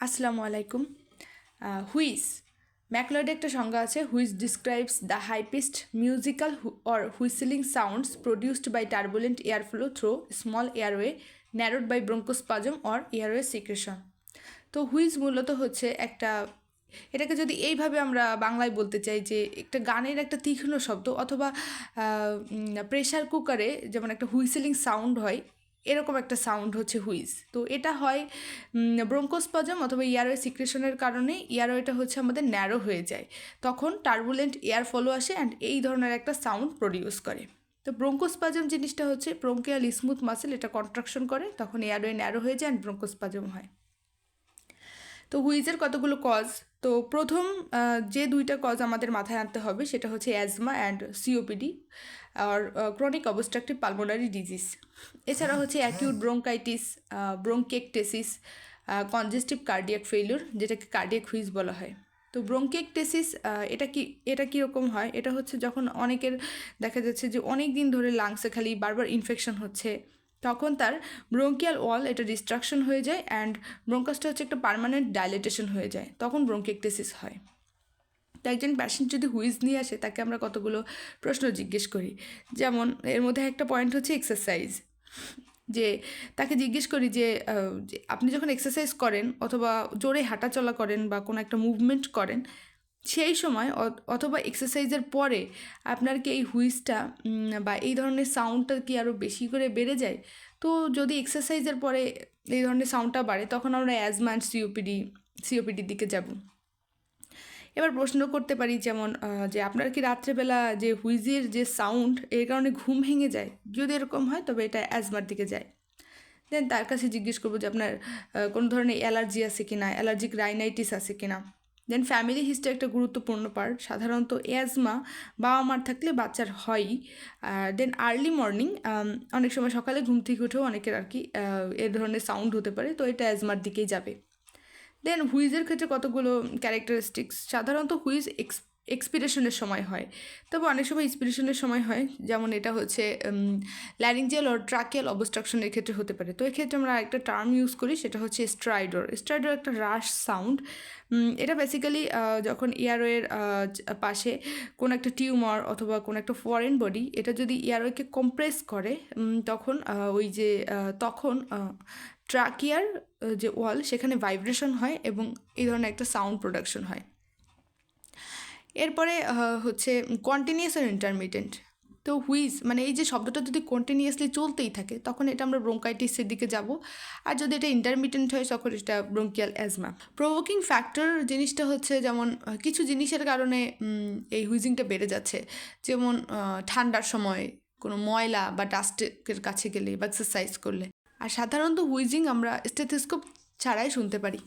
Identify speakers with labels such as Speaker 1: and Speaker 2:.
Speaker 1: আসসালামু আলাইকুম। হুইস ম্যাকলয়েডে একটা সংজ্ঞা আছে, which describes the high pitched musical or whistling sounds produced by turbulent air flow through small airway narrowed by bronchospasm or airway secretion. তো wheeze মূলত হচ্ছে একটা, এটাকে যদি এইভাবে আমরা বাংলায় বলতে চাই যে একটা গানের একটা তীক্ষ্ণ শব্দ, অথবা প্রেশার কুকারে যেমন একটা হুইসেলিং সাউন্ড হয়, এরকম একটা সাউন্ড হচ্ছে হুইজ। তো এটা হয় ব্রঙ্কোস্পাজম অথবা এয়ারওয়ে সিক্রেশনের কারণে এয়ারওয়েটা হচ্ছে আমাদের ন্যারো হয়ে যায়, তখন টার্বুলেন্ট এয়ার ফলো আসে অ্যান্ড এই ধরনের একটা সাউন্ড প্রডিউস করে। তো ব্রঙ্কোস্পাজম জিনিসটা হচ্ছে ব্রঙ্কিয়াল স্মুথ মাসেল, এটা কন্ট্রাকশন করে, তখন এয়ারওয়ে ন্যারো হয়ে যায় অ্যান্ড ব্রঙ্কোস্পাজম হয়। তো হুইজের কতগুলো কজ। তো প্রথম যে দুইটা কজ আমাদের মাথায় আনতে হবে সেটা হচ্ছে অ্যাজমা অ্যান্ড সিওপিডি আর ক্রনিক অবস্ট্রাকটিভ পালমোনারি ডিজিজ। এছাড়া হচ্ছে acute bronchitis, bronchiectasis, congestive cardiac failure, যেটাকে কার্ডিয়াক হুইজ বলা হয়। তো ব্রোঙ্কেকটেসিস এটা কীরকম হয়, এটা হচ্ছে যখন অনেকের দেখা যাচ্ছে যে অনেক দিন ধরে লাংসে খালি বারবার ইনফেকশন হচ্ছে, তখন তার ব্রোঙ্কিয়াল ওয়াল এটা ডিস্ট্রাকশন হয়ে যায় অ্যান্ড ব্রোঙ্কাসটা হচ্ছে একটা পার্মানেন্ট ডাইলেটেশন হয়ে যায়, তখন ব্রোঙ্কেকটেসিস হয়। তো একজন প্যাশেন্ট যদি হুইজ নিয়ে আসে, তাকে আমরা কতগুলো প্রশ্ন জিজ্ঞেস করি। যেমন এর মধ্যে একটা পয়েন্ট হচ্ছে এক্সারসাইজ, যে তাকে জিজ্ঞেস করি যে আপনি যখন এক্সারসাইজ করেন অথবা জোরে হাঁটাচলা করেন বা কোনো একটা মুভমেন্ট করেন, সেই সময় অথবা এক্সারসাইজের পরে আপনার কি এই হুইসটা বা এই ধরনের সাউন্ডটা কি আরও বেশি করে বেড়ে যায়? তো যদি এক্সারসাইজের পরে এই ধরনের সাউন্ডটা বাড়ে, তখন আমরা অ্যাজমা অ্যান্ড সিওপিডির দিকে যাব। এবার প্রশ্ন করতে পারি যেমন যে আপনার কি রাত্রেবেলা যে হুইজের যে সাউন্ড, এর কারণে ঘুম ভেঙে যায়? যদি এরকম হয় তবে এটা অ্যাজমার দিকে যায়। দেন তার কাছে জিজ্ঞেস করবো যে আপনার কোনো ধরনের অ্যালার্জি আছে কি না, অ্যালার্জিক রাইনাইটিস আছে কি না। দেন ফ্যামিলি হিস্ট্রি একটা গুরুত্বপূর্ণ পার্ট, সাধারণত অ্যাজমা বাবা মার থাকলে বাচ্চার হয়ই। দেন আর্লি মর্নিং, অনেক সময় সকালে ঘুম থেকে উঠেও অনেকের আর কি এ ধরনের সাউন্ড হতে পারে, তো এটা অ্যাজমার দিকেই যাবে। দেন হুইজের ক্ষেত্রে কতগুলো ক্যারেক্টারিস্টিক্স, সাধারণত হুইজ এক্সপিরেশনের সময় হয়, তবে অনেক সময় ইন্সপিরেশনের সময় হয়, যেমন এটা হচ্ছে ল্যারিঞ্জিয়াল ও ট্রাকিয়াল অবস্ট্রাকশনের ক্ষেত্রে হতে পারে। তো এক্ষেত্রে আমরা একটা টার্ম ইউজ করি, সেটা হচ্ছে স্ট্রাইডর একটা রাশ সাউন্ড। এটা বেসিক্যালি যখন এয়ারওয়ের পাশে কোনো একটা টিউমার অথবা কোনো একটা ফরেন বডি এটা যদি এয়ারওয়েকে কম্প্রেস করে, তখন তখন ট্রাকিয়ার যে ওয়াল সেখানে ভাইব্রেশন হয় এবং এই ধরনের একটা সাউন্ড প্রোডাকশন হয়। এরপরে হচ্ছে কন্টিনিউয়াস আর ইন্টারমিটেন্ট। তো হুইজ মানে এই যে শব্দটা যদি কন্টিনিউয়াসলি চলতেই থাকে, তখন এটা আমরা ব্রোঙ্কাইটিসের দিকে যাব, আর যদি এটা ইন্টারমিটেন্ট হয় তখন এটা ব্রোঙ্কিয়াল অ্যাজমা। প্রভোকিং ফ্যাক্টর জিনিসটা হচ্ছে যেমন কিছু জিনিসের কারণে এই হুইজিংটা বেড়ে যাচ্ছে, যেমন ঠান্ডার সময় কোনো ময়লা বা ডাস্টের কাছে গেলে বা এক্সারসাইজ করলে। আর সাধারণত হুইজিং আমরা স্টেথোস্কোপ ছাড়াই শুনতে পারি।